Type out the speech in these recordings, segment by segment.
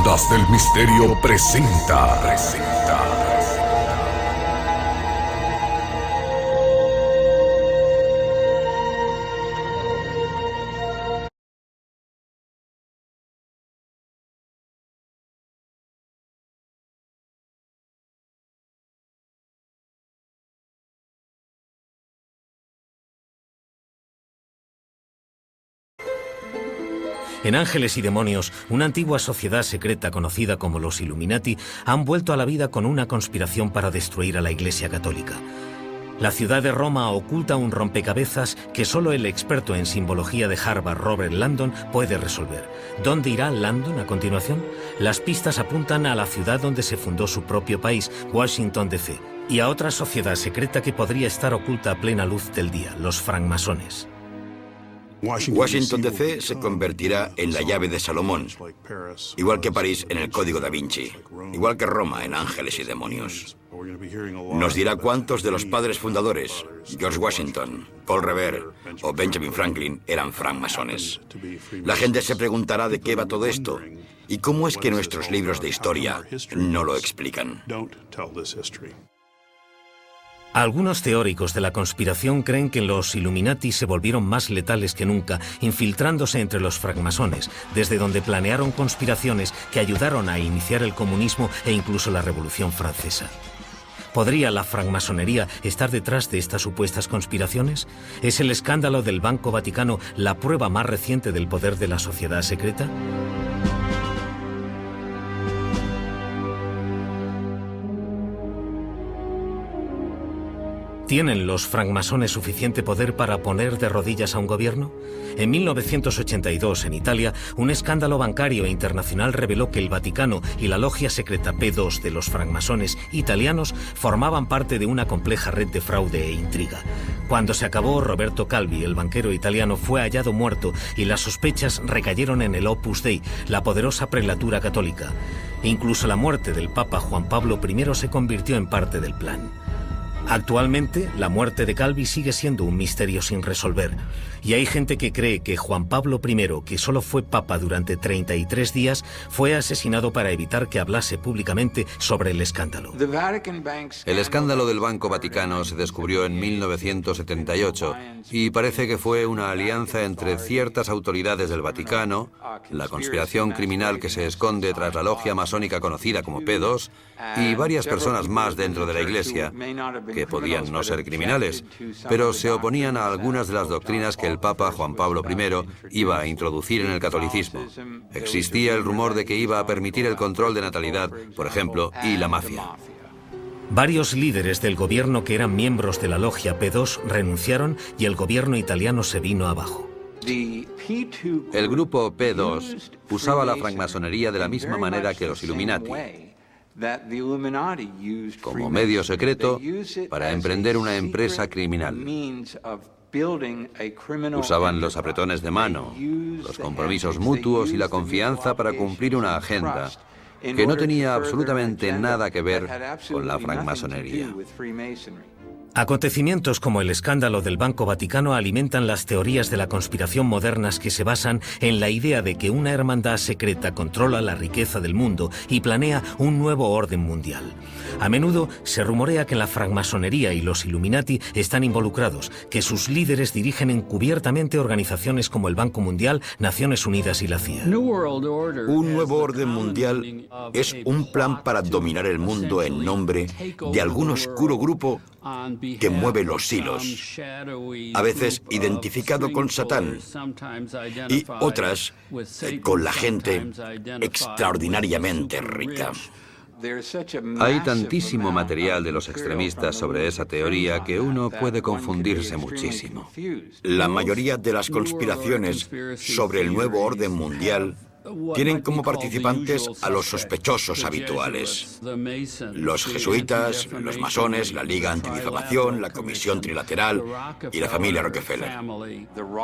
Ondas del Misterio presenta. En Ángeles y Demonios, una antigua sociedad secreta conocida como los Illuminati han vuelto a la vida con una conspiración para destruir a la Iglesia Católica. La ciudad de Roma oculta un rompecabezas que solo el experto en simbología de Harvard, Robert Landon, puede resolver. ¿Dónde irá Landon a continuación? Las pistas apuntan a la ciudad donde se fundó su propio país, Washington, D.C., y a otra sociedad secreta que podría estar oculta a plena luz del día, los francmasones. Washington, D.C. se convertirá en la llave de Salomón, igual que París en el Código da Vinci, igual que Roma en Ángeles y Demonios. Nos dirá cuántos de los padres fundadores, George Washington, Paul Revere o Benjamin Franklin, eran francmasones. La gente se preguntará de qué va todo esto y cómo es que nuestros libros de historia no lo explican. Algunos teóricos de la conspiración creen que los Illuminati se volvieron más letales que nunca, infiltrándose entre los francmasones, desde donde planearon conspiraciones que ayudaron a iniciar el comunismo e incluso la Revolución Francesa. ¿Podría la francmasonería estar detrás de estas supuestas conspiraciones? ¿Es el escándalo del Banco Vaticano la prueba más reciente del poder de la sociedad secreta? ¿Tienen los francmasones suficiente poder para poner de rodillas a un gobierno? En 1982, en Italia, un escándalo bancario internacional reveló que el Vaticano y la logia secreta P2 de los francmasones italianos formaban parte de una compleja red de fraude e intriga. Cuando se acabó, Roberto Calvi, el banquero italiano, fue hallado muerto y las sospechas recayeron en el Opus Dei, la poderosa prelatura católica. Incluso la muerte del Papa Juan Pablo I se convirtió en parte del plan. Actualmente, la muerte de Calvi sigue siendo un misterio sin resolver, y hay gente que cree que Juan Pablo I, que solo fue papa durante 33 días, fue asesinado para evitar que hablase públicamente sobre el escándalo. El escándalo del Banco Vaticano se descubrió en 1978 y parece que fue una alianza entre ciertas autoridades del Vaticano, la conspiración criminal que se esconde tras la logia masónica conocida como P2 y varias personas más dentro de la Iglesia, que podían no ser criminales, pero se oponían a algunas de las doctrinas que el Papa Juan Pablo I iba a introducir en el catolicismo. Existía el rumor de que iba a permitir el control de natalidad, por ejemplo, y la mafia. Varios líderes del gobierno que eran miembros de la logia P2 renunciaron y el gobierno italiano se vino abajo. El grupo P2 usaba la francmasonería de la misma manera que los Illuminati, como medio secreto para emprender una empresa criminal. Usaban los apretones de mano, los compromisos mutuos y la confianza para cumplir una agenda que no tenía absolutamente nada que ver con la francmasonería. Acontecimientos como el escándalo del Banco Vaticano alimentan las teorías de la conspiración modernas que se basan en la idea de que una hermandad secreta controla la riqueza del mundo y planea un nuevo orden mundial. A menudo se rumorea que la francmasonería y los Illuminati están involucrados, que sus líderes dirigen encubiertamente organizaciones como el Banco Mundial, Naciones Unidas y la CIA. Un nuevo orden mundial es un plan para dominar el mundo en nombre de algún oscuro grupo que mueve los hilos, a veces identificado con Satán, y otras con la gente extraordinariamente rica. Hay tantísimo material de los extremistas sobre esa teoría que uno puede confundirse muchísimo. La mayoría de las conspiraciones sobre el nuevo orden mundial tienen como participantes a los sospechosos habituales: los jesuitas, los masones, la Liga Antidifamación, la Comisión Trilateral y la familia Rockefeller.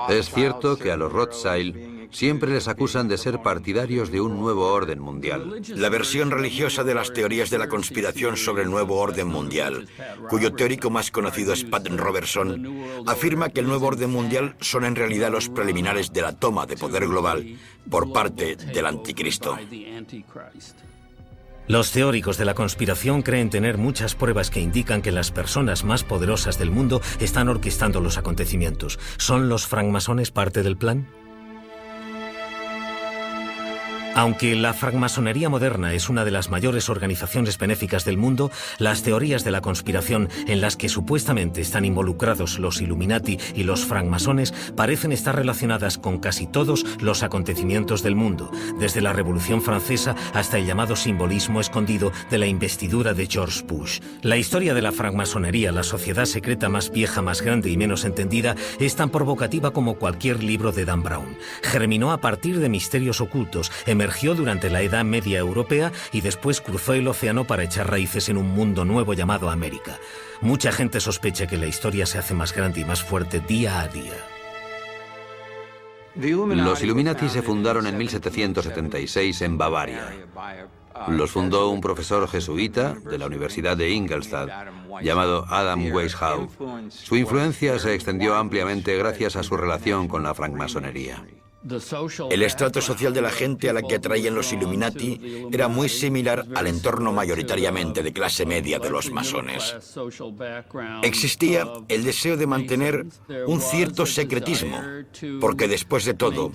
Es cierto que a los Rothschild siempre les acusan de ser partidarios de un nuevo orden mundial. La versión religiosa de las teorías de la conspiración sobre el nuevo orden mundial, cuyo teórico más conocido es Pat Robertson, afirma que el nuevo orden mundial son en realidad los preliminares de la toma de poder global por parte parte del anticristo. Los teóricos de la conspiración creen tener muchas pruebas que indican que las personas más poderosas del mundo están orquestando los acontecimientos. ¿Son los francmasones parte del plan? Aunque la francmasonería moderna es una de las mayores organizaciones benéficas del mundo, las teorías de la conspiración en las que supuestamente están involucrados los Illuminati y los francmasones parecen estar relacionadas con casi todos los acontecimientos del mundo, desde la Revolución Francesa hasta el llamado simbolismo escondido de la investidura de George Bush. La historia de la francmasonería, la sociedad secreta más vieja, más grande y menos entendida, es tan provocativa como cualquier libro de Dan Brown. Germinó a partir de misterios ocultos, emergió durante la Edad Media europea y después cruzó el océano para echar raíces en un mundo nuevo llamado América. Mucha gente sospecha que la historia se hace más grande y más fuerte día a día. Los Illuminati se fundaron en 1776 en Bavaria. Los fundó un profesor jesuita de la Universidad de Ingolstadt llamado Adam Weishaupt. Su influencia se extendió ampliamente gracias a su relación con la francmasonería. El estrato social de la gente a la que atraían los Illuminati era muy similar al entorno mayoritariamente de clase media de los masones. Existía el deseo de mantener un cierto secretismo, porque después de todo,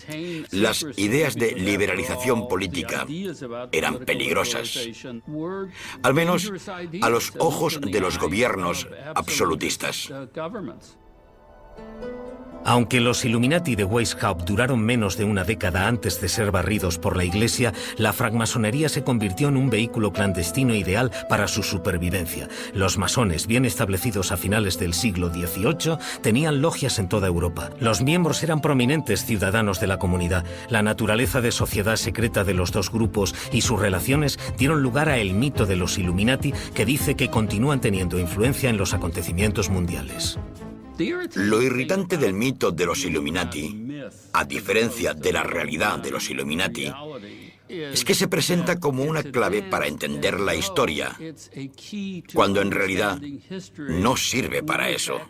las ideas de liberalización política eran peligrosas, al menos a los ojos de los gobiernos absolutistas. Aunque los Illuminati de Weishaupt duraron menos de una década antes de ser barridos por la Iglesia, la francmasonería se convirtió en un vehículo clandestino ideal para su supervivencia. Los masones, bien establecidos a finales del siglo XVIII, tenían logias en toda Europa. Los miembros eran prominentes ciudadanos de la comunidad. La naturaleza de sociedad secreta de los dos grupos y sus relaciones dieron lugar a el mito de los Illuminati, que dice que continúan teniendo influencia en los acontecimientos mundiales. Lo irritante del mito de los Illuminati, a diferencia de la realidad de los Illuminati, es que se presenta como una clave para entender la historia, cuando en realidad no sirve para eso.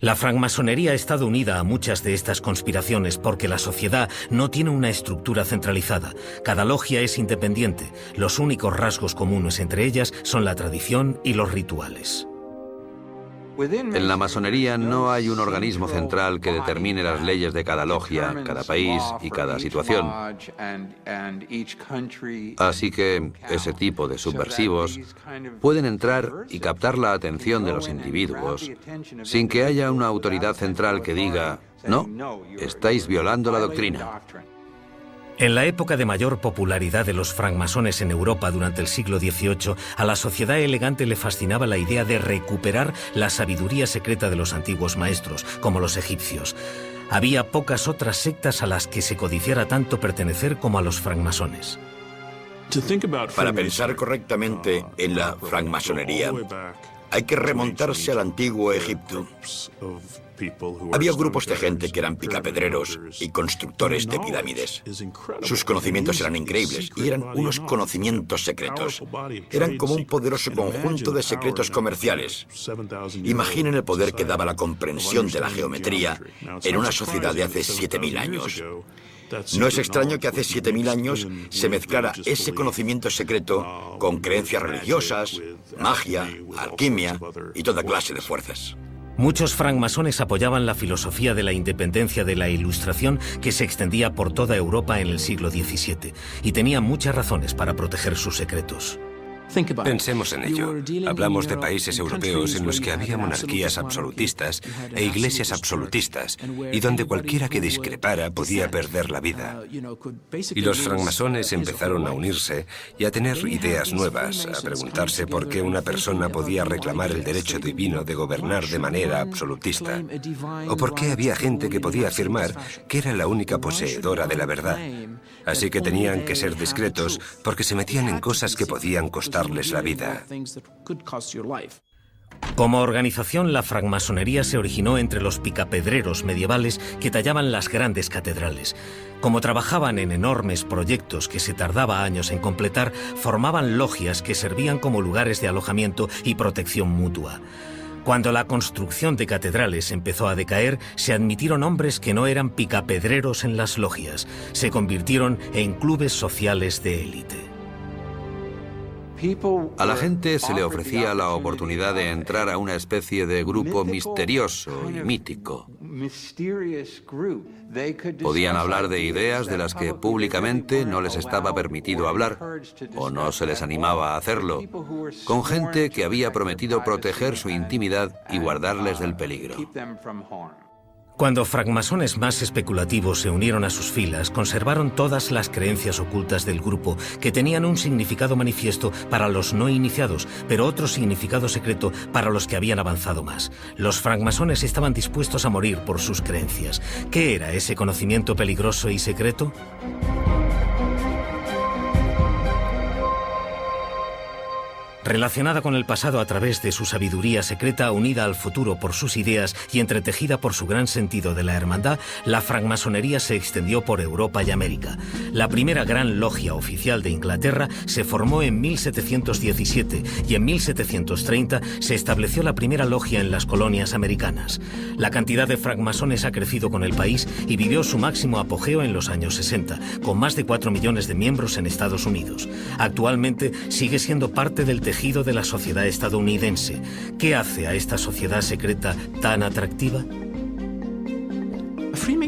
La francmasonería ha estado unida a muchas de estas conspiraciones porque la sociedad no tiene una estructura centralizada. Cada logia es independiente. Los únicos rasgos comunes entre ellas son la tradición y los rituales. En la masonería no hay un organismo central que determine las leyes de cada logia, cada país y cada situación. Así que ese tipo de subversivos pueden entrar y captar la atención de los individuos sin que haya una autoridad central que diga, no, estáis violando la doctrina. En la época de mayor popularidad de los francmasones en Europa durante el siglo XVIII, a la sociedad elegante le fascinaba la idea de recuperar la sabiduría secreta de los antiguos maestros, como los egipcios. Había pocas otras sectas a las que se codiciara tanto pertenecer como a los francmasones. Para pensar correctamente en la francmasonería, hay que remontarse al antiguo Egipto. Había grupos de gente que eran picapedreros y constructores de pirámides. Sus conocimientos eran increíbles y eran unos conocimientos secretos. Eran como un poderoso conjunto de secretos comerciales. Imaginen el poder que daba la comprensión de la geometría en una sociedad de hace 7000 años. No es extraño que hace 7000 años se mezclara ese conocimiento secreto con creencias religiosas, magia, alquimia y toda clase de fuerzas. Muchos francmasones apoyaban la filosofía de la independencia de la Ilustración que se extendía por toda Europa en el siglo XVII y tenían muchas razones para proteger sus secretos. Pensemos en ello. Hablamos de países europeos en los que había monarquías absolutistas e iglesias absolutistas, y donde cualquiera que discrepara podía perder la vida. Y los francmasones empezaron a unirse y a tener ideas nuevas, a preguntarse por qué una persona podía reclamar el derecho divino de gobernar de manera absolutista, o por qué había gente que podía afirmar que era la única poseedora de la verdad. Así que tenían que ser discretos porque se metían en cosas que podían costarles la vida. Como organización, la francmasonería se originó entre los picapedreros medievales que tallaban las grandes catedrales. Como trabajaban en enormes proyectos que se tardaba años en completar, formaban logias que servían como lugares de alojamiento y protección mutua. Cuando la construcción de catedrales empezó a decaer, se admitieron hombres que no eran picapedreros en las logias. Se convirtieron en clubes sociales de élite. A la gente se le ofrecía la oportunidad de entrar a una especie de grupo misterioso y mítico. Podían hablar de ideas de las que públicamente no les estaba permitido hablar, o no se les animaba a hacerlo, con gente que había prometido proteger su intimidad y guardarles del peligro. Cuando francmasones más especulativos se unieron a sus filas, conservaron todas las creencias ocultas del grupo, que tenían un significado manifiesto para los no iniciados, pero otro significado secreto para los que habían avanzado más. Los francmasones estaban dispuestos a morir por sus creencias. ¿Qué era ese conocimiento peligroso y secreto? Relacionada con el pasado a través de su sabiduría secreta, unida al futuro por sus ideas y entretejida por su gran sentido de la hermandad, la francmasonería se extendió por Europa y América. La primera gran logia oficial de Inglaterra se formó en 1717 y en 1730 se estableció la primera logia en las colonias americanas. La cantidad de francmasones ha crecido con el país y vivió su máximo apogeo en los años 60, con más de 4 millones de miembros en Estados Unidos. Actualmente sigue siendo parte del tejido de la sociedad estadounidense. ¿Qué hace a esta sociedad secreta tan atractiva?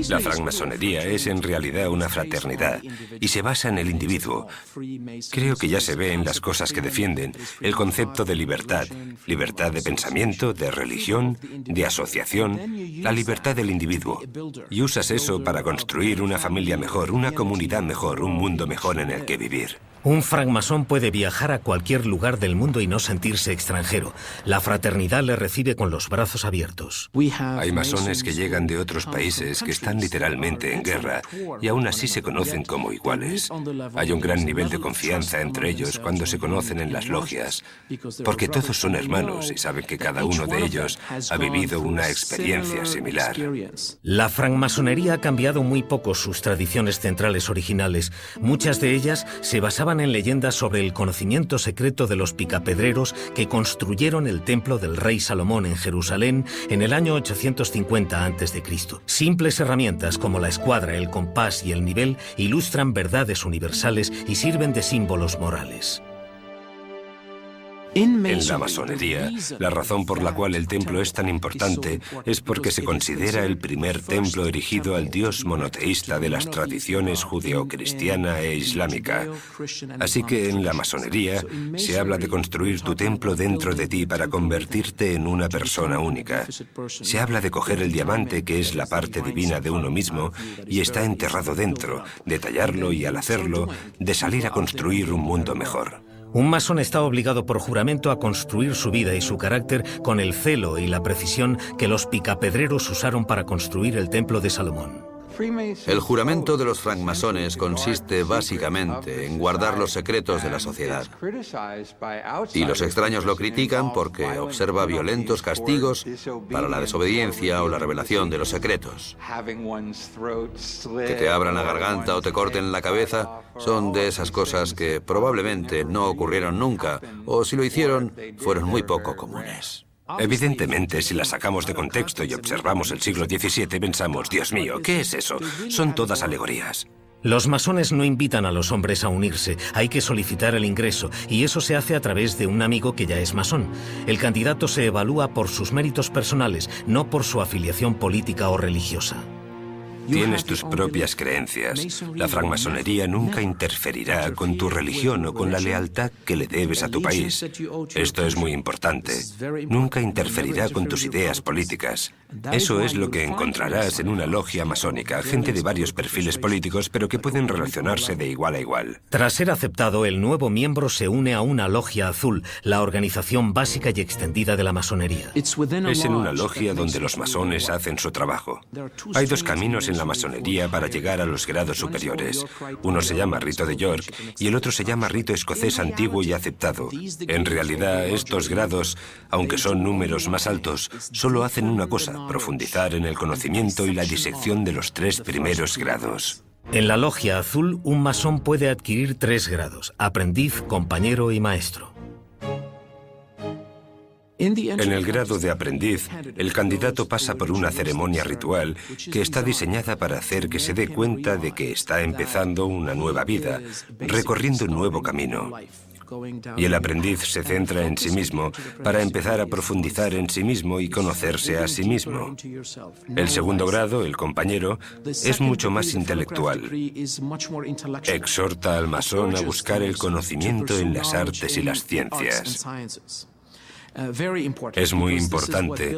La francmasonería es en realidad una fraternidad y se basa en el individuo. Creo que ya se ve en las cosas que defienden el concepto de libertad de pensamiento, de religión, de asociación, la libertad del individuo. Y usas eso para construir una familia mejor, una comunidad mejor, un mundo mejor en el que vivir. Un francmasón puede viajar a cualquier lugar del mundo y no sentirse extranjero. La fraternidad le recibe con los brazos abiertos. Hay masones que llegan de otros países que están literalmente en guerra y aún así se conocen como iguales. Hay un gran nivel de confianza entre ellos cuando se conocen en las logias, porque todos son hermanos y saben que cada uno de ellos ha vivido una experiencia similar. La francmasonería ha cambiado muy poco sus tradiciones centrales originales. Muchas de ellas se basaban en leyendas sobre el conocimiento secreto de los picapedreros que construyeron el templo del rey Salomón en Jerusalén en el año 850 a.C. Simples herramientas como la escuadra, el compás y el nivel ilustran verdades universales y sirven de símbolos morales. En la masonería, la razón por la cual el templo es tan importante es porque se considera el primer templo erigido al Dios monoteísta de las tradiciones judeocristiana e islámica. Así que en la masonería se habla de construir tu templo dentro de ti para convertirte en una persona única. Se habla de coger el diamante, que es la parte divina de uno mismo, y está enterrado dentro, de tallarlo y al hacerlo, de salir a construir un mundo mejor. Un masón está obligado por juramento a construir su vida y su carácter con el celo y la precisión que los picapedreros usaron para construir el templo de Salomón. El juramento de los francmasones consiste básicamente en guardar los secretos de la sociedad. Y los extraños lo critican porque observa violentos castigos para la desobediencia o la revelación de los secretos. Que te abran la garganta o te corten la cabeza son de esas cosas que probablemente no ocurrieron nunca, o si lo hicieron, fueron muy poco comunes. Evidentemente, si la sacamos de contexto y observamos el siglo XVII, pensamos, Dios mío, ¿qué es eso? Son todas alegorías. Los masones no invitan a los hombres a unirse, hay que solicitar el ingreso, y eso se hace a través de un amigo que ya es masón. El candidato se evalúa por sus méritos personales, no por su afiliación política o religiosa. Tienes tus propias creencias. La francmasonería nunca interferirá con tu religión o con la lealtad que le debes a tu país. Esto es muy importante. Nunca interferirá con tus ideas políticas. Eso es lo que encontrarás en una logia masónica, gente de varios perfiles políticos, pero que pueden relacionarse de igual a igual. Tras ser aceptado, el nuevo miembro se une a una logia azul, la organización básica y extendida de la masonería. Es en una logia donde los masones hacen su trabajo. Hay dos caminos en la masonería para llegar a los grados superiores. Uno se llama rito de York y el otro se llama rito escocés antiguo y aceptado. En realidad, estos grados, aunque son números más altos, solo hacen una cosa: profundizar en el conocimiento y la disección de los 3 primeros grados. En la logia azul, un masón puede adquirir 3 grados: aprendiz, compañero y maestro. En el grado de aprendiz, el candidato pasa por una ceremonia ritual que está diseñada para hacer que se dé cuenta de que está empezando una nueva vida, recorriendo un nuevo camino. Y el aprendiz se centra en sí mismo para empezar a profundizar en sí mismo y conocerse a sí mismo. El segundo grado, el compañero, es mucho más intelectual. Exhorta al masón a buscar el conocimiento en las artes y las ciencias. Es muy importante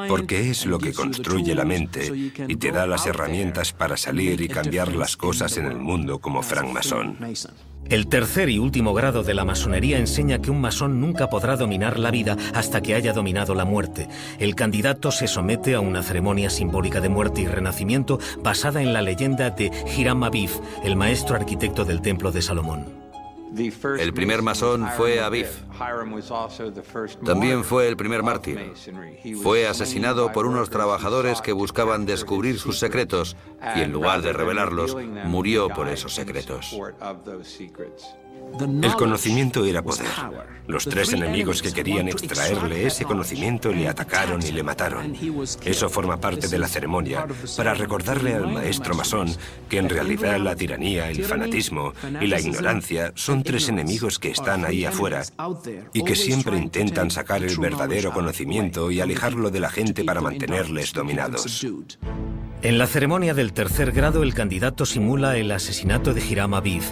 porque es lo que construye la mente y te da las herramientas para salir y cambiar las cosas en el mundo como francmasón. El tercer y último grado de la masonería enseña que un masón nunca podrá dominar la vida hasta que haya dominado la muerte. El candidato se somete a una ceremonia simbólica de muerte y renacimiento basada en la leyenda de Hiram Abiff, el maestro arquitecto del Templo de Salomón. El primer masón fue Abiff. También fue el primer mártir. Fue asesinado por unos trabajadores que buscaban descubrir sus secretos y en lugar de revelarlos, murió por esos secretos. El conocimiento era poder. Los tres enemigos que querían extraerle ese conocimiento le atacaron y le mataron. Eso forma parte de la ceremonia para recordarle al maestro masón que en realidad la tiranía, el fanatismo y la ignorancia son tres enemigos que están ahí afuera y que siempre intentan sacar el verdadero conocimiento y alejarlo de la gente para mantenerles dominados. En la ceremonia del tercer grado, el candidato simula el asesinato de Hiram Abiff.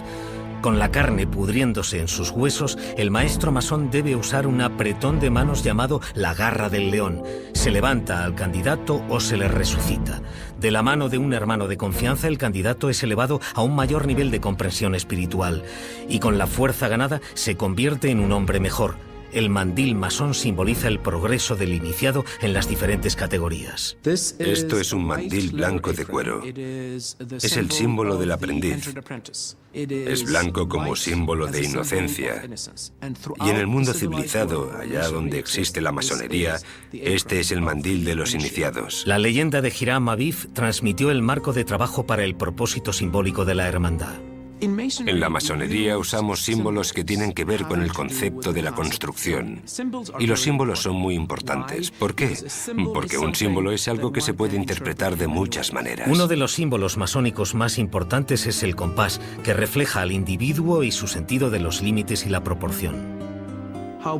Con la carne pudriéndose en sus huesos, el maestro masón debe usar un apretón de manos llamado la garra del león. Se levanta al candidato o se le resucita. De la mano de un hermano de confianza, el candidato es elevado a un mayor nivel de comprensión espiritual. Y con la fuerza ganada, se convierte en un hombre mejor. El mandil masón simboliza el progreso del iniciado en las diferentes categorías. Esto es un mandil blanco de cuero. Es el símbolo del aprendiz. Es blanco como símbolo de inocencia. Y en el mundo civilizado, allá donde existe la masonería, este es el mandil de los iniciados. La leyenda de Hiram Abiff transmitió el marco de trabajo para el propósito simbólico de la hermandad. En la masonería usamos símbolos que tienen que ver con el concepto de la construcción. Y los símbolos son muy importantes. ¿Por qué? Porque un símbolo es algo que se puede interpretar de muchas maneras. Uno de los símbolos masónicos más importantes es el compás, que refleja al individuo y su sentido de los límites y la proporción.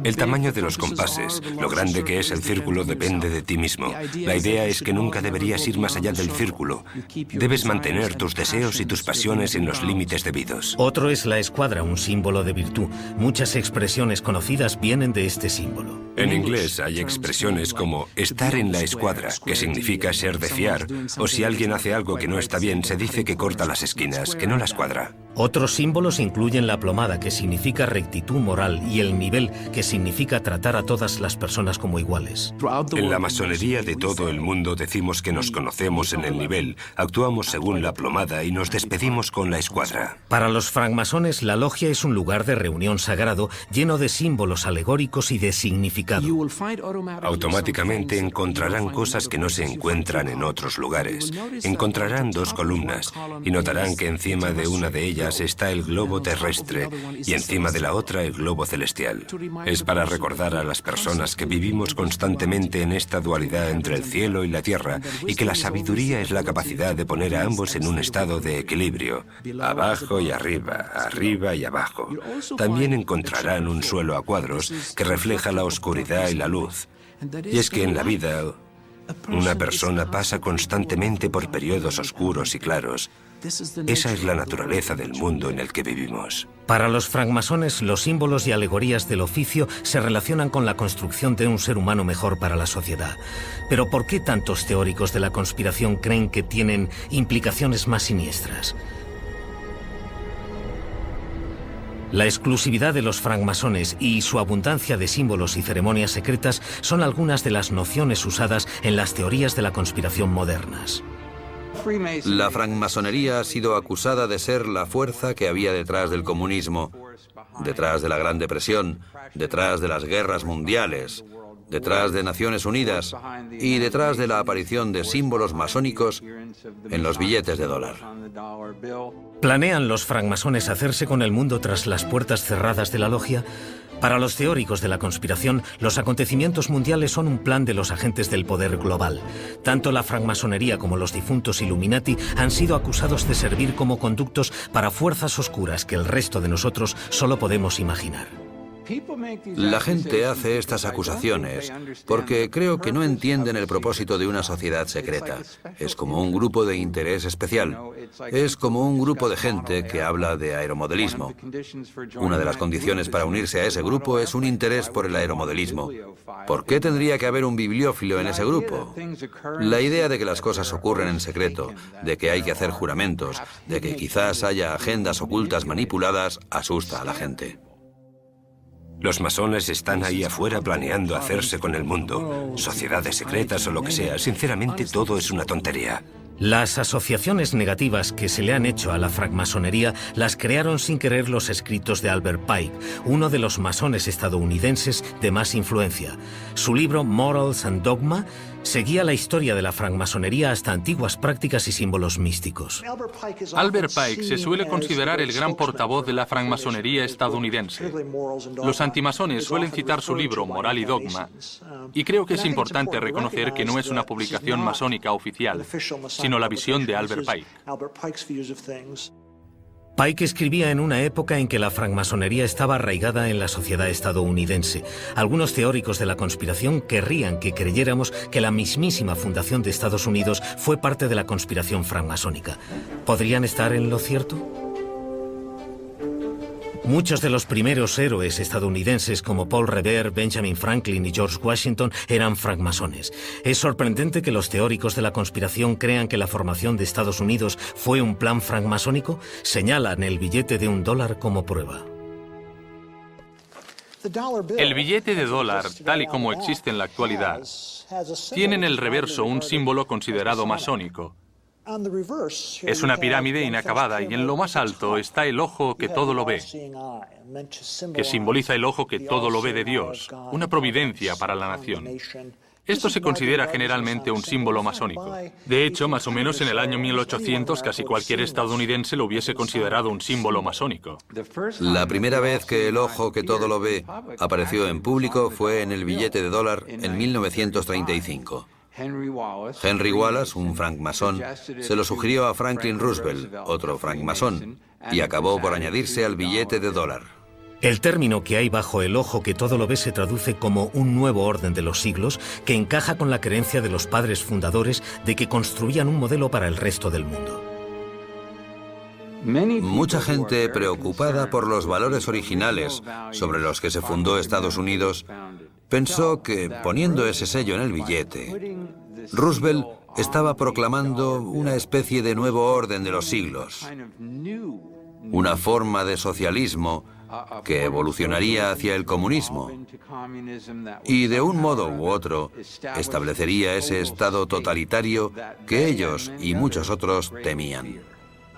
El tamaño de los compases, lo grande que es el círculo, depende de ti mismo. La idea es que nunca deberías ir más allá del círculo. Debes mantener tus deseos y tus pasiones en los límites debidos. Otro es la escuadra, un símbolo de virtud. Muchas expresiones conocidas vienen de este símbolo. En inglés hay expresiones como estar en la escuadra, que significa ser de fiar, o si alguien hace algo que no está bien, se dice que corta las esquinas, que no las cuadra. Otros símbolos incluyen la plomada, que significa rectitud moral, y el nivel, que significa tratar a todas las personas como iguales. En la masonería de todo el mundo decimos que nos conocemos en el nivel, actuamos según la plomada y nos despedimos con la escuadra. Para los francmasones, la logia es un lugar de reunión sagrado lleno de símbolos alegóricos y de significado. Automáticamente encontrarán cosas que no se encuentran en otros lugares. Encontrarán dos columnas y notarán que encima de una de ellas está el globo terrestre y encima de la otra el globo celestial. Es para recordar a las personas que vivimos constantemente en esta dualidad entre el cielo y la tierra y que la sabiduría es la capacidad de poner a ambos en un estado de equilibrio, abajo y arriba, arriba y abajo. También encontrarán un suelo a cuadros que refleja la oscuridad y la luz. Y es que en la vida, una persona pasa constantemente por periodos oscuros y claros. Esa es la naturaleza del mundo en el que vivimos. Para los francmasones, los símbolos y alegorías del oficio se relacionan con la construcción de un ser humano mejor para la sociedad. Pero ¿por qué tantos teóricos de la conspiración creen que tienen implicaciones más siniestras? La exclusividad de los francmasones y su abundancia de símbolos y ceremonias secretas son algunas de las nociones usadas en las teorías de la conspiración modernas. La francmasonería ha sido acusada de ser la fuerza que había detrás del comunismo, detrás de la Gran Depresión, detrás de las guerras mundiales, detrás de Naciones Unidas y detrás de la aparición de símbolos masónicos en los billetes de dólar. ¿Planean los francmasones hacerse con el mundo tras las puertas cerradas de la logia? Para los teóricos de la conspiración, los acontecimientos mundiales son un plan de los agentes del poder global. Tanto la francmasonería como los difuntos Illuminati han sido acusados de servir como conductos para fuerzas oscuras que el resto de nosotros solo podemos imaginar. La gente hace estas acusaciones porque creo que no entienden el propósito de una sociedad secreta. Es como un grupo de interés especial. Es como un grupo de gente que habla de aeromodelismo. Una de las condiciones para unirse a ese grupo es un interés por el aeromodelismo. ¿Por qué tendría que haber un bibliófilo en ese grupo? La idea de que las cosas ocurren en secreto, de que hay que hacer juramentos, de que quizás haya agendas ocultas manipuladas, asusta a la gente. Los masones están ahí afuera planeando hacerse con el mundo, sociedades secretas o lo que sea. Sinceramente, todo es una tontería. Las asociaciones negativas que se le han hecho a la francmasonería las crearon sin querer los escritos de Albert Pike, uno de los masones estadounidenses de más influencia. Su libro Morals and Dogma seguía la historia de la francmasonería hasta antiguas prácticas y símbolos místicos. Albert Pike se suele considerar el gran portavoz de la francmasonería estadounidense. Los antimasones suelen citar su libro Moral y Dogma, y creo que es importante reconocer que no es una publicación masónica oficial, sino la visión de Albert Pike. Pike escribía en una época en que la francmasonería estaba arraigada en la sociedad estadounidense. Algunos teóricos de la conspiración querrían que creyéramos que la mismísima fundación de Estados Unidos fue parte de la conspiración francmasónica. ¿Podrían estar en lo cierto? Muchos de los primeros héroes estadounidenses como Paul Revere, Benjamin Franklin y George Washington eran francmasones. Es sorprendente que los teóricos de la conspiración crean que la formación de Estados Unidos fue un plan francmasónico. Señalan el billete de $1 como prueba. El billete de dólar, tal y como existe en la actualidad, tiene en el reverso un símbolo considerado masónico. Es una pirámide inacabada y en lo más alto está el ojo que todo lo ve, que simboliza el ojo que todo lo ve de Dios, una providencia para la nación. Esto se considera generalmente un símbolo masónico. De hecho, más o menos en el año 1800, casi cualquier estadounidense lo hubiese considerado un símbolo masónico. La primera vez que el ojo que todo lo ve apareció en público fue en el billete de dólar en 1935. Henry Wallace, un francmasón, se lo sugirió a Franklin Roosevelt, otro francmasón, y acabó por añadirse al billete de dólar. El término que hay bajo el ojo que todo lo ve se traduce como un nuevo orden de los siglos que encaja con la creencia de los padres fundadores de que construían un modelo para el resto del mundo. Mucha gente preocupada por los valores originales sobre los que se fundó Estados Unidos pensó que, poniendo ese sello en el billete, Roosevelt estaba proclamando una especie de nuevo orden de los siglos, una forma de socialismo que evolucionaría hacia el comunismo y, de un modo u otro, establecería ese estado totalitario que ellos y muchos otros temían.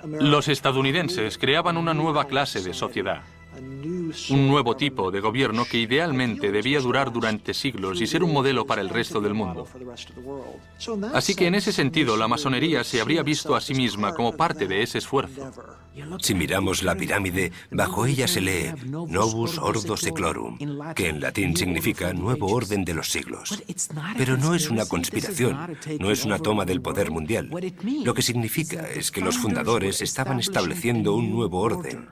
Los estadounidenses creaban una nueva clase de sociedad, un nuevo tipo de gobierno que idealmente debía durar durante siglos y ser un modelo para el resto del mundo. Así que en ese sentido la masonería se habría visto a sí misma como parte de ese esfuerzo. Si miramos la pirámide, bajo ella se lee Novus Ordo Seclorum, que en latín significa nuevo orden de los siglos. Pero no es una conspiración, no es una toma del poder mundial. Lo que significa es que los fundadores estaban estableciendo un nuevo orden.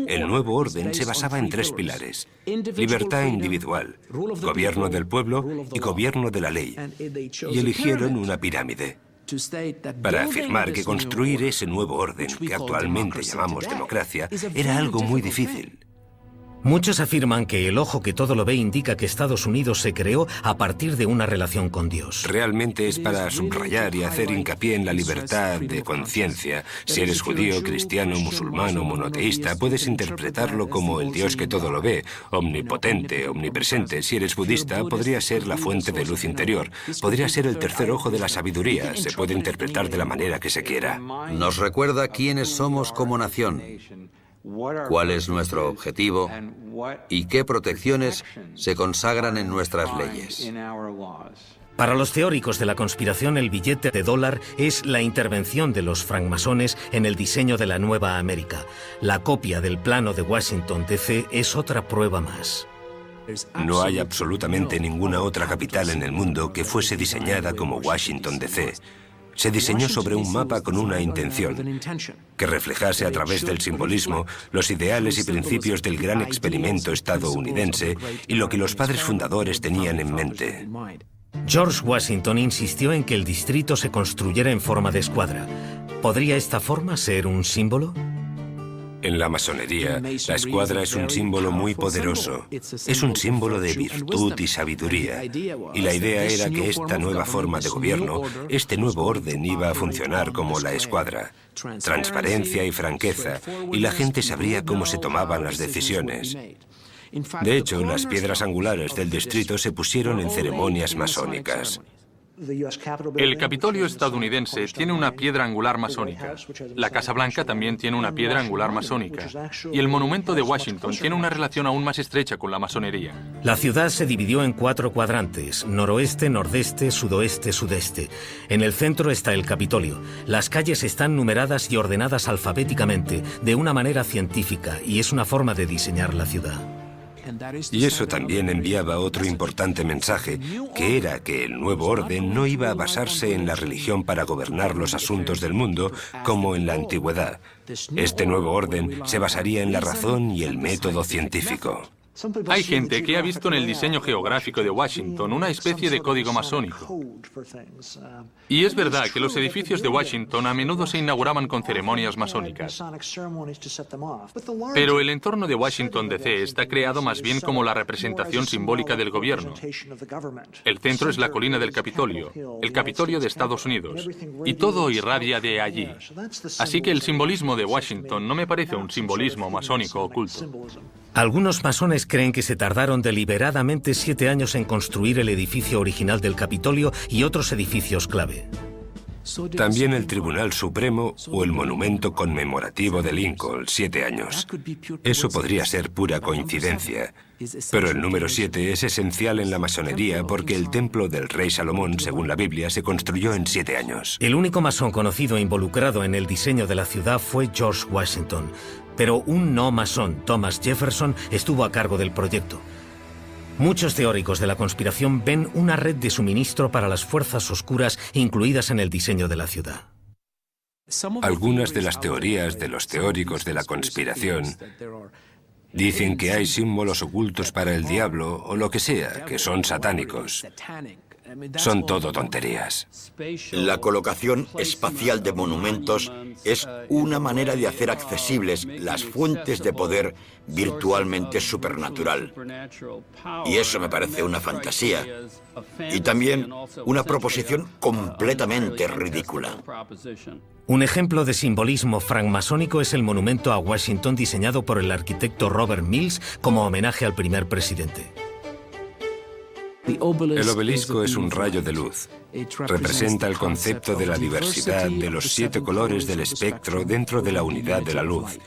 El nuevo orden se basaba en 3 pilares: libertad individual, gobierno del pueblo y gobierno de la ley. Y eligieron una pirámide para afirmar que construir ese nuevo orden, que actualmente llamamos democracia, era algo muy difícil. Muchos afirman que el ojo que todo lo ve indica que Estados Unidos se creó a partir de una relación con Dios. Realmente es para subrayar y hacer hincapié en la libertad de conciencia. Si eres judío, cristiano, musulmán o monoteísta, puedes interpretarlo como el Dios que todo lo ve, omnipotente, omnipresente. Si eres budista, podría ser la fuente de luz interior. Podría ser el tercer ojo de la sabiduría. Se puede interpretar de la manera que se quiera. Nos recuerda quiénes somos como nación, cuál es nuestro objetivo y qué protecciones se consagran en nuestras leyes. Para los teóricos de la conspiración, el billete de dólar es la intervención de los francmasones en el diseño de la Nueva América. La copia del plano de Washington, D.C. es otra prueba más. No hay absolutamente ninguna otra capital en el mundo que fuese diseñada como Washington, D.C. Se diseñó sobre un mapa con una intención, que reflejase a través del simbolismo los ideales y principios del gran experimento estadounidense y lo que los padres fundadores tenían en mente. George Washington insistió en que el distrito se construyera en forma de escuadra. ¿Podría esta forma ser un símbolo? En la masonería, la escuadra es un símbolo muy poderoso. Es un símbolo de virtud y sabiduría. Y la idea era que esta nueva forma de gobierno, este nuevo orden, iba a funcionar como la escuadra. Transparencia y franqueza, y la gente sabría cómo se tomaban las decisiones. De hecho, las piedras angulares del distrito se pusieron en ceremonias masónicas. El Capitolio estadounidense tiene una piedra angular masónica. La Casa Blanca también tiene una piedra angular masónica. Y el monumento de Washington tiene una relación aún más estrecha con la masonería. La ciudad se dividió en 4 cuadrantes: noroeste, nordeste, sudoeste, sudeste. En el centro está el Capitolio. Las calles están numeradas y ordenadas alfabéticamente, de una manera científica, y es una forma de diseñar la ciudad. Y eso también enviaba otro importante mensaje, que era que el nuevo orden no iba a basarse en la religión para gobernar los asuntos del mundo como en la antigüedad. Este nuevo orden se basaría en la razón y el método científico. Hay gente que ha visto en el diseño geográfico de Washington una especie de código masónico. Y es verdad que los edificios de Washington a menudo se inauguraban con ceremonias masónicas. Pero el entorno de Washington, D.C. está creado más bien como la representación simbólica del gobierno. El centro es la colina del Capitolio, el Capitolio de Estados Unidos, y todo irradia de allí. Así que el simbolismo de Washington no me parece un simbolismo masónico oculto. Algunos masones creen que se tardaron deliberadamente 7 años en construir el edificio original del Capitolio y otros edificios clave. También el Tribunal Supremo o el monumento conmemorativo de Lincoln, 7 años. Eso podría ser pura coincidencia. Pero el número 7 es esencial en la masonería porque el templo del rey Salomón, según la Biblia, se construyó en 7 años. El único masón conocido involucrado en el diseño de la ciudad fue George Washington, pero un no masón, Thomas Jefferson, estuvo a cargo del proyecto. Muchos teóricos de la conspiración ven una red de suministro para las fuerzas oscuras incluidas en el diseño de la ciudad. Algunas de las teorías de los teóricos de la conspiración dicen que hay símbolos ocultos para el diablo o lo que sea, que son satánicos. Son todo tonterías. La colocación espacial de monumentos es una manera de hacer accesibles las fuentes de poder virtualmente supernatural. Y eso me parece una fantasía. Y también una proposición completamente ridícula. Un ejemplo de simbolismo francmasónico es el monumento a Washington diseñado por el arquitecto Robert Mills como homenaje al primer presidente. El obelisco es un rayo de luz. Representa el concepto de la diversidad de los 7 colores del espectro dentro de la unidad de la luz.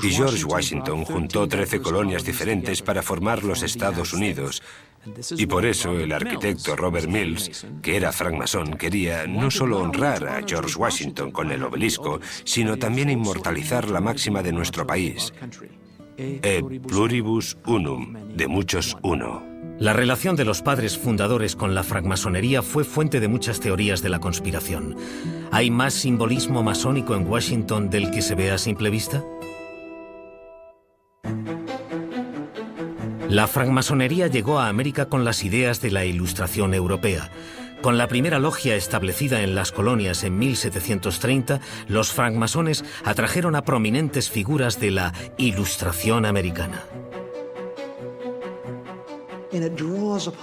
Y George Washington juntó 13 colonias diferentes para formar los Estados Unidos. Y por eso el arquitecto Robert Mills, que era francmasón, quería no solo honrar a George Washington con el obelisco, sino también inmortalizar la máxima de nuestro país: Et pluribus unum, de muchos uno. La relación de los padres fundadores con la francmasonería fue fuente de muchas teorías de la conspiración. ¿Hay más simbolismo masónico en Washington del que se ve a simple vista? La francmasonería llegó a América con las ideas de la Ilustración europea. Con la primera logia establecida en las colonias en 1730, los francmasones atrajeron a prominentes figuras de la Ilustración americana.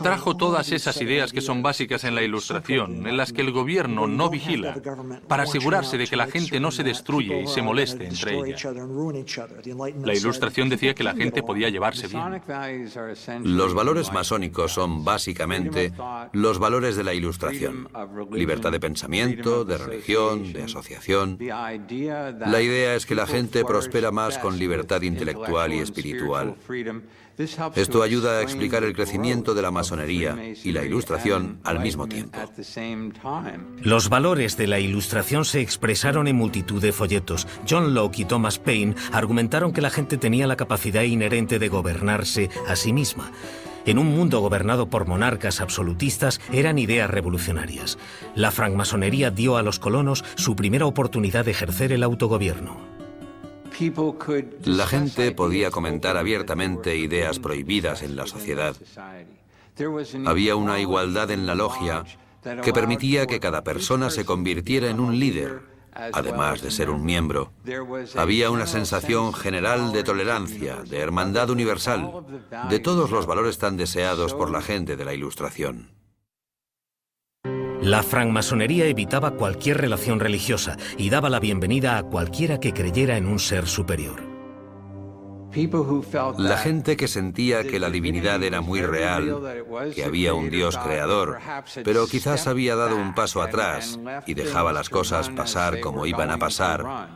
Trajo todas esas ideas que son básicas en la Ilustración, en las que el gobierno no vigila, para asegurarse de que la gente no se destruye y se moleste entre ellas. La Ilustración decía que la gente podía llevarse bien. Los valores masónicos son básicamente los valores de la Ilustración: libertad de pensamiento, de religión, de asociación. La idea es que la gente prospera más con libertad intelectual y espiritual. Esto ayuda a explicar el crecimiento de la masonería y la Ilustración al mismo tiempo. Los valores de la Ilustración se expresaron en multitud de folletos. John Locke y Thomas Paine argumentaron que la gente tenía la capacidad inherente de gobernarse a sí misma. En un mundo gobernado por monarcas absolutistas, eran ideas revolucionarias. La francmasonería dio a los colonos su primera oportunidad de ejercer el autogobierno. La gente podía comentar abiertamente ideas prohibidas en la sociedad. Había una igualdad en la logia que permitía que cada persona se convirtiera en un líder, además de ser un miembro. Había una sensación general de tolerancia, de hermandad universal, de todos los valores tan deseados por la gente de la Ilustración. La francmasonería evitaba cualquier relación religiosa y daba la bienvenida a cualquiera que creyera en un ser superior. La gente que sentía que la divinidad era muy real, que había un Dios creador, pero quizás había dado un paso atrás y dejaba las cosas pasar como iban a pasar,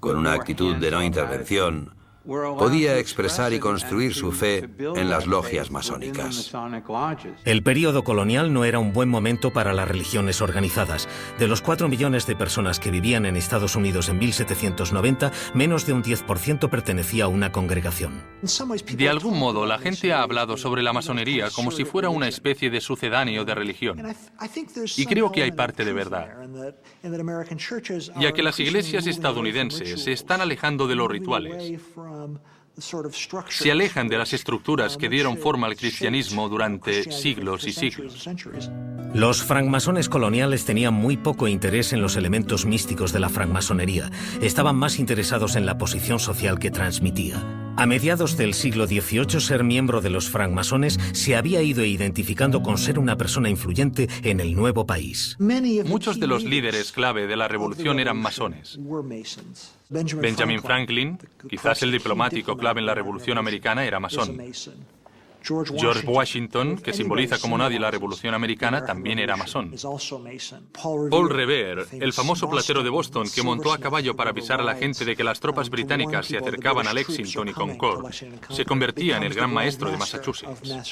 con una actitud de no intervención, podía expresar y construir su fe en las logias masónicas. El período colonial no era un buen momento para las religiones organizadas. De los 4 millones de personas que vivían en Estados Unidos en 1790, menos de un 10% pertenecía a una congregación. De algún modo, la gente ha hablado sobre la masonería como si fuera una especie de sucedáneo de religión. Y creo que hay parte de verdad, ya que las iglesias estadounidenses se están alejando de los rituales. Se alejan de las estructuras que dieron forma al cristianismo durante siglos y siglos. Los francmasones coloniales tenían muy poco interés en los elementos místicos de la francmasonería. Estaban más interesados en la posición social que transmitía. A mediados del siglo XVIII, ser miembro de los francmasones se había ido identificando con ser una persona influyente en el nuevo país. Muchos de los líderes clave de la revolución eran masones. Benjamin Franklin, quizás el diplomático clave en la Revolución Americana, era masón. George Washington, que simboliza como nadie la Revolución Americana, también era masón. Paul Revere, el famoso platero de Boston que montó a caballo para avisar a la gente de que las tropas británicas se acercaban a Lexington y Concord, se convertía en el gran maestro de Massachusetts.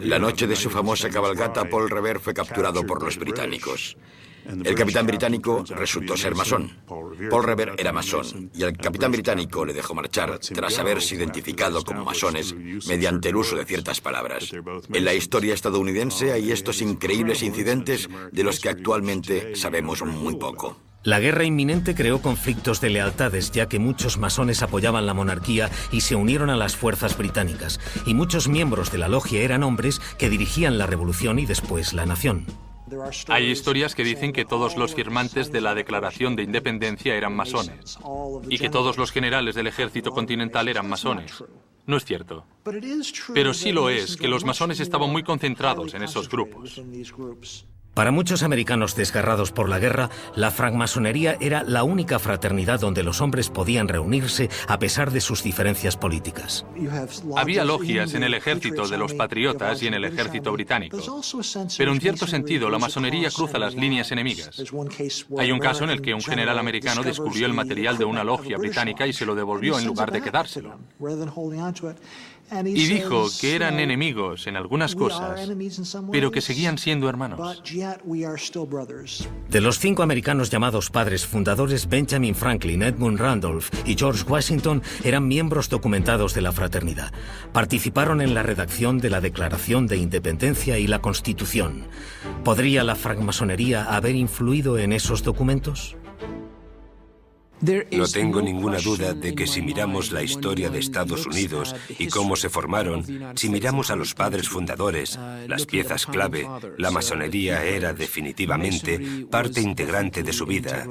La noche de su famosa cabalgata, Paul Revere fue capturado por los británicos. El capitán británico resultó ser masón. Paul Revere era masón y el capitán británico le dejó marchar tras haberse identificado como masones mediante el uso de ciertas palabras. En la historia estadounidense hay estos increíbles incidentes de los que actualmente sabemos muy poco. La guerra inminente creó conflictos de lealtades, ya que muchos masones apoyaban la monarquía y se unieron a las fuerzas británicas, y muchos miembros de la logia eran hombres que dirigían la revolución y después la nación. Hay historias que dicen que todos los firmantes de la Declaración de Independencia eran masones y que todos los generales del ejército continental eran masones. No es cierto. Pero sí lo es que los masones estaban muy concentrados en esos grupos. Para muchos americanos desgarrados por la guerra, la francmasonería era la única fraternidad donde los hombres podían reunirse a pesar de sus diferencias políticas. Había logias en el ejército de los patriotas y en el ejército británico. Pero en cierto sentido, la masonería cruza las líneas enemigas. Hay un caso en el que un general americano descubrió el material de una logia británica y se lo devolvió en lugar de quedárselo. Y dijo que eran enemigos en algunas cosas, pero que seguían siendo hermanos. De los 5 americanos llamados padres fundadores, Benjamin Franklin, Edmund Randolph y George Washington eran miembros documentados de la fraternidad. Participaron en la redacción de la Declaración de Independencia y la Constitución. ¿Podría la francmasonería haber influido en esos documentos? No tengo ninguna duda de que si miramos la historia de Estados Unidos y cómo se formaron, si miramos a los padres fundadores, las piezas clave, la masonería era definitivamente parte integrante de su vida.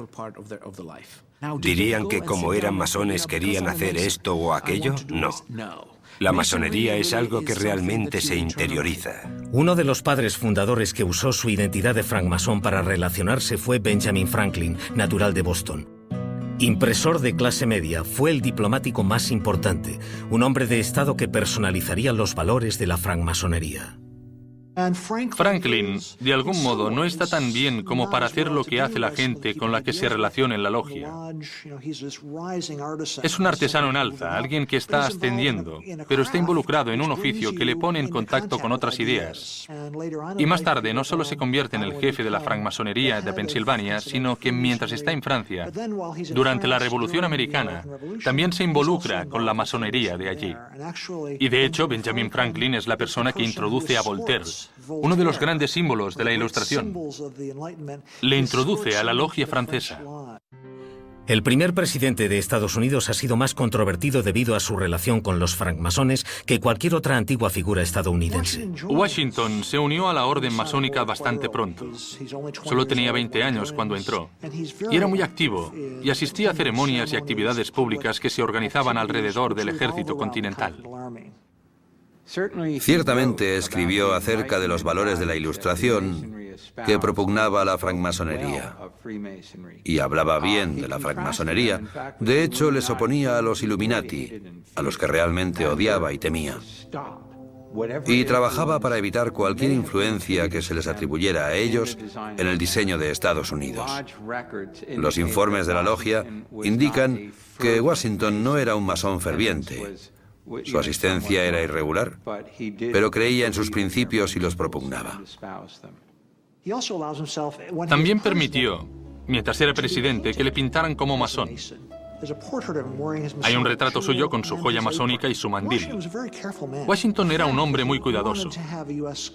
¿Dirían que como eran masones querían hacer esto o aquello? No. La masonería es algo que realmente se interioriza. Uno de los padres fundadores que usó su identidad de francmasón para relacionarse fue Benjamin Franklin, natural de Boston. Impresor de clase media, fue el diplomático más importante, un hombre de Estado que personalizaría los valores de la francmasonería. Franklin, de algún modo, no está tan bien como para hacer lo que hace la gente con la que se relaciona en la logia. Es un artesano en alza, alguien que está ascendiendo, pero está involucrado en un oficio que le pone en contacto con otras ideas. Y más tarde no solo se convierte en el jefe de la francmasonería de Pensilvania, sino que mientras está en Francia, durante la Revolución Americana, también se involucra con la masonería de allí. Y de hecho, Benjamin Franklin es la persona que introduce a Voltaire, uno de los grandes símbolos de la Ilustración. Le introduce a la logia francesa. El primer presidente de Estados Unidos ha sido más controvertido debido a su relación con los francmasones que cualquier otra antigua figura estadounidense. Washington se unió a la orden masónica bastante pronto. Solo tenía 20 años cuando entró. Y era muy activo y asistía a ceremonias y actividades públicas que se organizaban alrededor del ejército continental. Ciertamente escribió acerca de los valores de la Ilustración que propugnaba la francmasonería. Y hablaba bien de la francmasonería. De hecho, les oponía a los Illuminati, a los que realmente odiaba y temía. Y trabajaba para evitar cualquier influencia que se les atribuyera a ellos en el diseño de Estados Unidos. Los informes de la logia indican que Washington no era un masón ferviente. Su asistencia era irregular, pero creía en sus principios y los propugnaba. También permitió, mientras era presidente, que le pintaran como masón. Hay un retrato suyo con su joya masónica y su mandil. Washington era un hombre muy cuidadoso,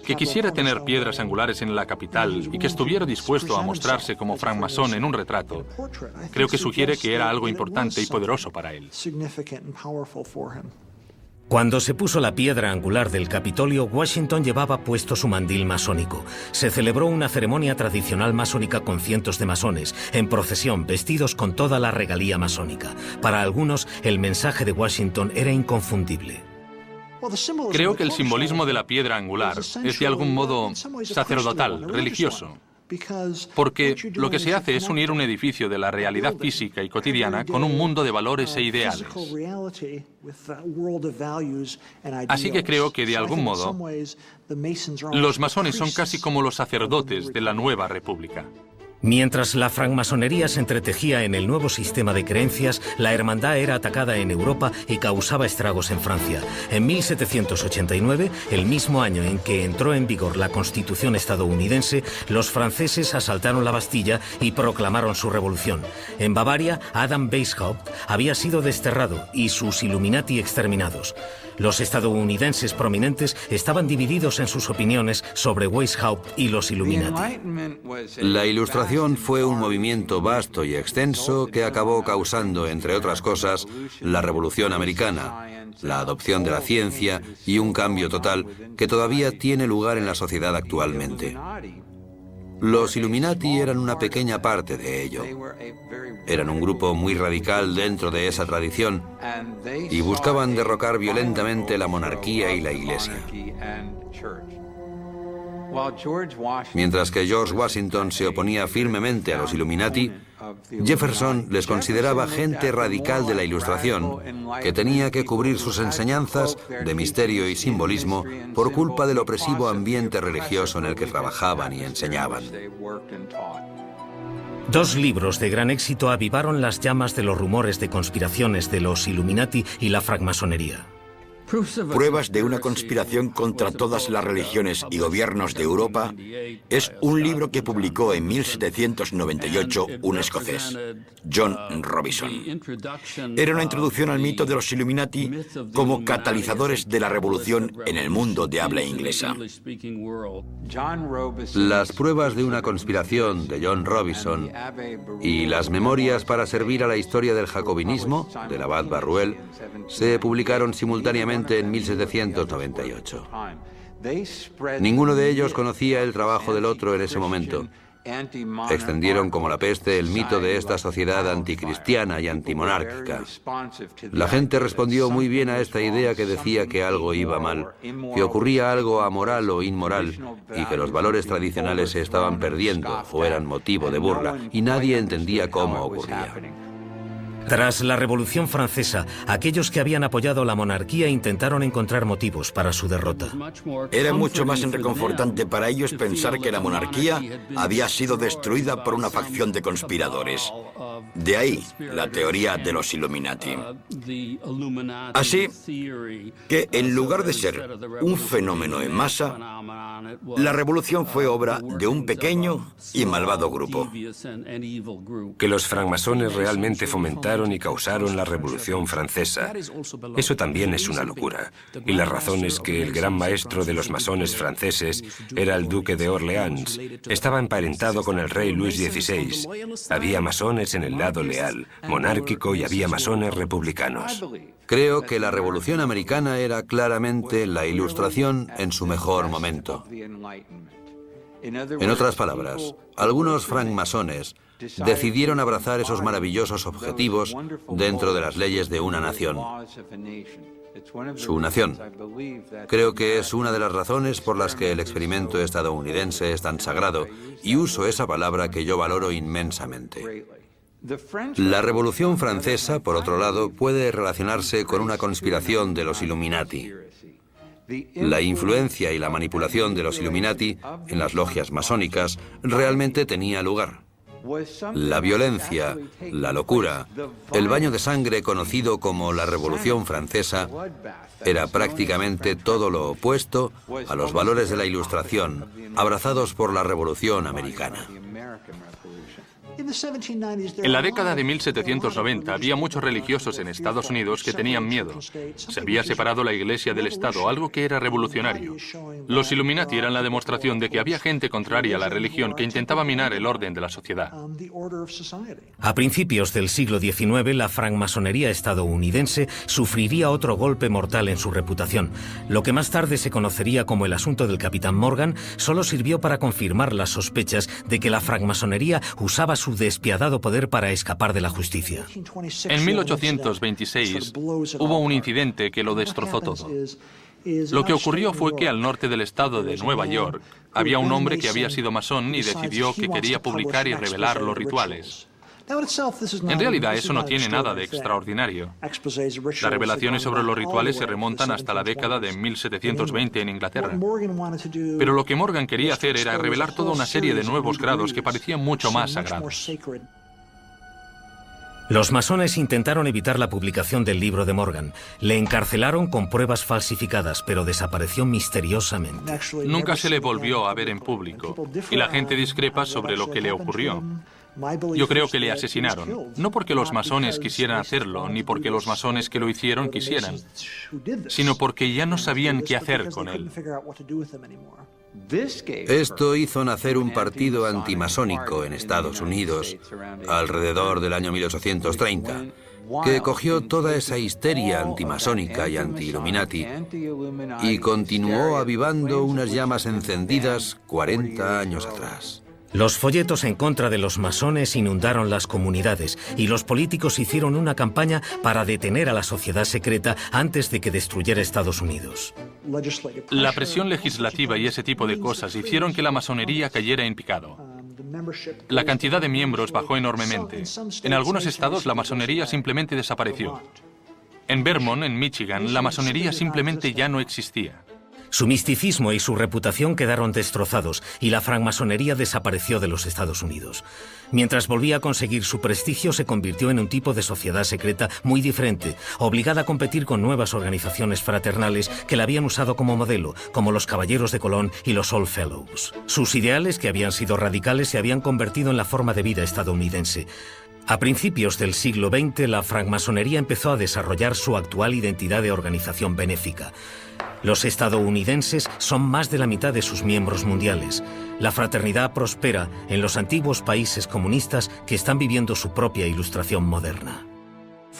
que quisiera tener piedras angulares en la capital y que estuviera dispuesto a mostrarse como francmasón en un retrato. Creo que sugiere que era algo importante y poderoso para él. Cuando se puso la piedra angular del Capitolio, Washington llevaba puesto su mandil masónico. Se celebró una ceremonia tradicional masónica con cientos de masones, en procesión, vestidos con toda la regalía masónica. Para algunos, el mensaje de Washington era inconfundible. Creo que el simbolismo de la piedra angular es de algún modo sacerdotal, religioso. Porque lo que se hace es unir un edificio de la realidad física y cotidiana con un mundo de valores e ideales. Así que creo que, de algún modo, los masones son casi como los sacerdotes de la nueva república. Mientras la francmasonería se entretejía en el nuevo sistema de creencias, la hermandad era atacada en Europa y causaba estragos en Francia. En 1789, el mismo año en que entró en vigor la Constitución estadounidense, los franceses asaltaron la Bastilla y proclamaron su revolución. En Bavaria, Adam Weishaupt había sido desterrado y sus Illuminati exterminados. Los estadounidenses prominentes estaban divididos en sus opiniones sobre Weishaupt y los Illuminati. La Ilustración fue un movimiento vasto y extenso que acabó causando, entre otras cosas, la Revolución Americana, la adopción de la ciencia y un cambio total que todavía tiene lugar en la sociedad actualmente. Los Illuminati eran una pequeña parte de ello. Eran un grupo muy radical dentro de esa tradición y buscaban derrocar violentamente la monarquía y la Iglesia. Mientras que George Washington se oponía firmemente a los Illuminati, Jefferson les consideraba gente radical de la Ilustración que tenía que cubrir sus enseñanzas de misterio y simbolismo por culpa del opresivo ambiente religioso en el que trabajaban y enseñaban. Dos libros de gran éxito avivaron las llamas de los rumores de conspiraciones de los Illuminati y la francmasonería. Pruebas de una conspiración contra todas las religiones y gobiernos de Europa es un libro que publicó en 1798 un escocés, John Robison. Era una introducción al mito de los Illuminati como catalizadores de la revolución en el mundo de habla inglesa. Las pruebas de una conspiración de John Robison y las memorias para servir a la historia del jacobinismo, del abad Barruel, se publicaron simultáneamente en 1798. Ninguno de ellos conocía el trabajo del otro en ese momento. Extendieron como la peste el mito de esta sociedad anticristiana y antimonárquica. La gente respondió muy bien a esta idea que decía que algo iba mal, que ocurría algo amoral o inmoral y que los valores tradicionales se estaban perdiendo o eran motivo de burla y nadie entendía cómo ocurría. Tras la Revolución Francesa, aquellos que habían apoyado la monarquía intentaron encontrar motivos para su derrota. Era mucho más reconfortante para ellos pensar que la monarquía había sido destruida por una facción de conspiradores. De ahí la teoría de los Illuminati. Así que, en lugar de ser un fenómeno en masa, la revolución fue obra de un pequeño y malvado grupo. Que los francmasones realmente fomentaron y causaron la Revolución Francesa. Eso también es una locura. Y la razón es que el gran maestro de los masones franceses era el duque de Orleans. Estaba emparentado con el rey Luis XVI. Había masones en el lado leal, monárquico, y había masones republicanos. Creo que la Revolución Americana era claramente la Ilustración en su mejor momento. En otras palabras, algunos francmasones decidieron abrazar esos maravillosos objetivos dentro de las leyes de una nación. Su nación. Creo que es una de las razones por las que el experimento estadounidense es tan sagrado, y uso esa palabra que yo valoro inmensamente. La Revolución Francesa, por otro lado, puede relacionarse con una conspiración de los Illuminati. La influencia y la manipulación de los Illuminati en las logias masónicas realmente tenía lugar. La violencia, la locura, el baño de sangre conocido como la Revolución Francesa era prácticamente todo lo opuesto a los valores de la Ilustración abrazados por la Revolución Americana. En la década de 1790 había muchos religiosos en Estados Unidos que tenían miedo. Se había separado la Iglesia del Estado, algo que era revolucionario. Los Illuminati eran la demostración de que había gente contraria a la religión que intentaba minar el orden de la sociedad. A principios del siglo XIX, la francmasonería estadounidense sufriría otro golpe mortal en su reputación. Lo que más tarde se conocería como el asunto del Capitán Morgan solo sirvió para confirmar las sospechas de que la francmasonería usaba su despiadado poder para escapar de la justicia. En 1826 hubo un incidente que lo destrozó todo. Lo que ocurrió fue que al norte del estado de Nueva York había un hombre que había sido masón y decidió que quería publicar y revelar los rituales. En realidad eso no tiene nada de extraordinario. Las revelaciones sobre los rituales se remontan hasta la década de 1720 en Inglaterra. Pero lo que Morgan quería hacer era revelar toda una serie de nuevos grados que parecían mucho más sagrados. Los masones intentaron evitar la publicación del libro de Morgan. Le encarcelaron con pruebas falsificadas, pero desapareció misteriosamente. Nunca se le volvió a ver en público, y la gente discrepa sobre lo que le ocurrió. Yo creo que le asesinaron, no porque los masones quisieran hacerlo, ni porque los masones que lo hicieron quisieran, sino porque ya no sabían qué hacer con él. Esto hizo nacer un partido antimasónico en Estados Unidos alrededor del año 1830, que cogió toda esa histeria antimasónica y anti-Illuminati y continuó avivando unas llamas encendidas 40 años atrás. Los folletos en contra de los masones inundaron las comunidades y los políticos hicieron una campaña para detener a la sociedad secreta antes de que destruyera Estados Unidos. La presión legislativa y ese tipo de cosas hicieron que la masonería cayera en picado. La cantidad de miembros bajó enormemente. En algunos estados la masonería simplemente desapareció. En Vermont, en Michigan, la masonería simplemente ya no existía. Su misticismo y su reputación quedaron destrozados y la francmasonería desapareció de los Estados Unidos. Mientras volvía a conseguir su prestigio, se convirtió en un tipo de sociedad secreta muy diferente, obligada a competir con nuevas organizaciones fraternales que la habían usado como modelo, como los Caballeros de Colón y los Old Fellows. Sus ideales, que habían sido radicales, se habían convertido en la forma de vida estadounidense. A principios del siglo XX, la francmasonería empezó a desarrollar su actual identidad de organización benéfica. Los estadounidenses son más de la mitad de sus miembros mundiales. La fraternidad prospera en los antiguos países comunistas que están viviendo su propia ilustración moderna.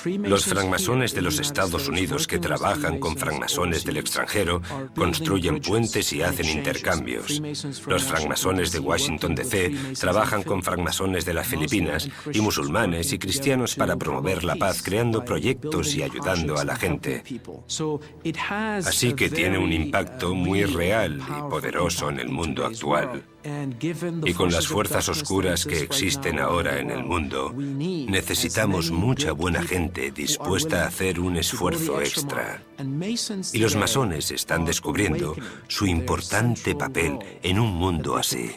Los francmasones de los Estados Unidos que trabajan con francmasones del extranjero construyen puentes y hacen intercambios. Los francmasones de Washington, D.C. trabajan con francmasones de las Filipinas y musulmanes y cristianos para promover la paz, creando proyectos y ayudando a la gente. Así que tiene un impacto muy real y poderoso en el mundo actual. Y con las fuerzas oscuras que existen ahora en el mundo, necesitamos mucha buena gente dispuesta a hacer un esfuerzo extra. Y los masones están descubriendo su importante papel en un mundo así.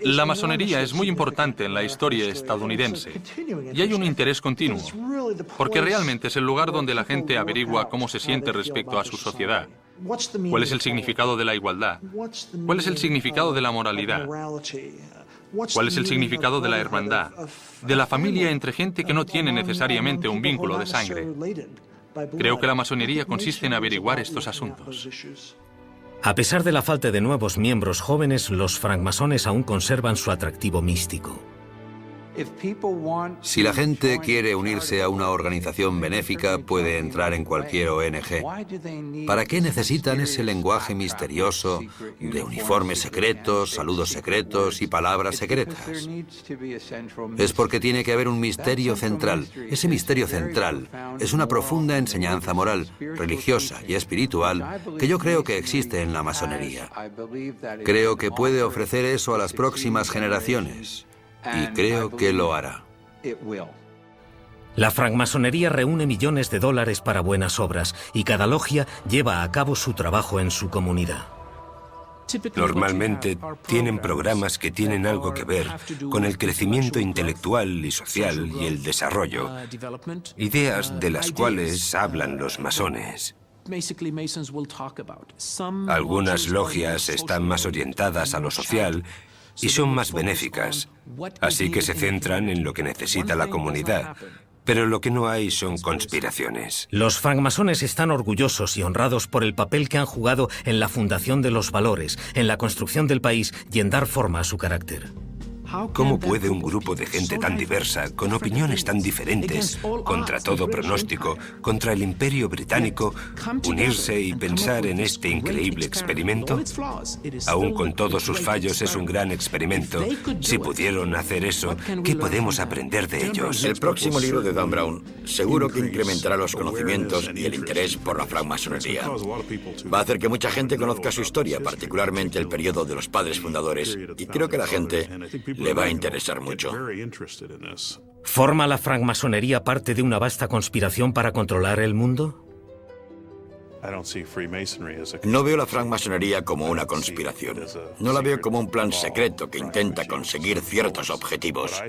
La masonería es muy importante en la historia estadounidense y hay un interés continuo, porque realmente es el lugar donde la gente averigua cómo se siente respecto a su sociedad. ¿Cuál es el significado de la igualdad? ¿Cuál es el significado de la moralidad? ¿Cuál es el significado de la hermandad? De la familia entre gente que no tiene necesariamente un vínculo de sangre. Creo que la masonería consiste en averiguar estos asuntos. A pesar de la falta de nuevos miembros jóvenes, los francmasones aún conservan su atractivo místico. Si la gente quiere unirse a una organización benéfica, puede entrar en cualquier ONG. ¿Para qué necesitan ese lenguaje misterioso de uniformes secretos, saludos secretos y palabras secretas? Es porque tiene que haber un misterio central. Ese misterio central es una profunda enseñanza moral, religiosa y espiritual que yo creo que existe en la masonería. Creo que puede ofrecer eso a las próximas generaciones. Y creo que lo hará. La francmasonería reúne millones de dólares para buenas obras y cada logia lleva a cabo su trabajo en su comunidad. Normalmente tienen programas que tienen algo que ver con el crecimiento intelectual y social y el desarrollo, ideas de las cuales hablan los masones. Algunas logias están más orientadas a lo social y son más benéficas, así que se centran en lo que necesita la comunidad. Pero lo que no hay son conspiraciones. Los francmasones están orgullosos y honrados por el papel que han jugado en la fundación de los valores, en la construcción del país y en dar forma a su carácter. ¿Cómo puede un grupo de gente tan diversa, con opiniones tan diferentes, contra todo pronóstico, contra el Imperio Británico, unirse y pensar en este increíble experimento? Aún con todos sus fallos es un gran experimento. Si pudieron hacer eso, ¿qué podemos aprender de ellos? El próximo libro de Dan Brown seguro que incrementará los conocimientos y el interés por la francmasonería. Va a hacer que mucha gente conozca su historia, particularmente el periodo de los padres fundadores, y creo que la gente le va a interesar mucho. ¿Forma la francmasonería parte de una vasta conspiración para controlar el mundo? No veo la francmasonería como una conspiración. No la veo como un plan secreto que intenta conseguir ciertos objetivos.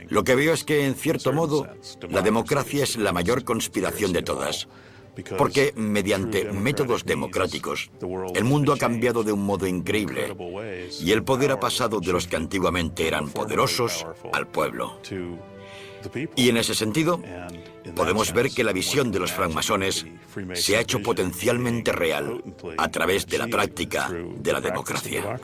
Lo que veo es que, en cierto modo, la democracia es la mayor conspiración de todas. Porque mediante métodos democráticos, el mundo ha cambiado de un modo increíble y el poder ha pasado de los que antiguamente eran poderosos al pueblo. Y en ese sentido, podemos ver que la visión de los francmasones se ha hecho potencialmente real a través de la práctica de la democracia.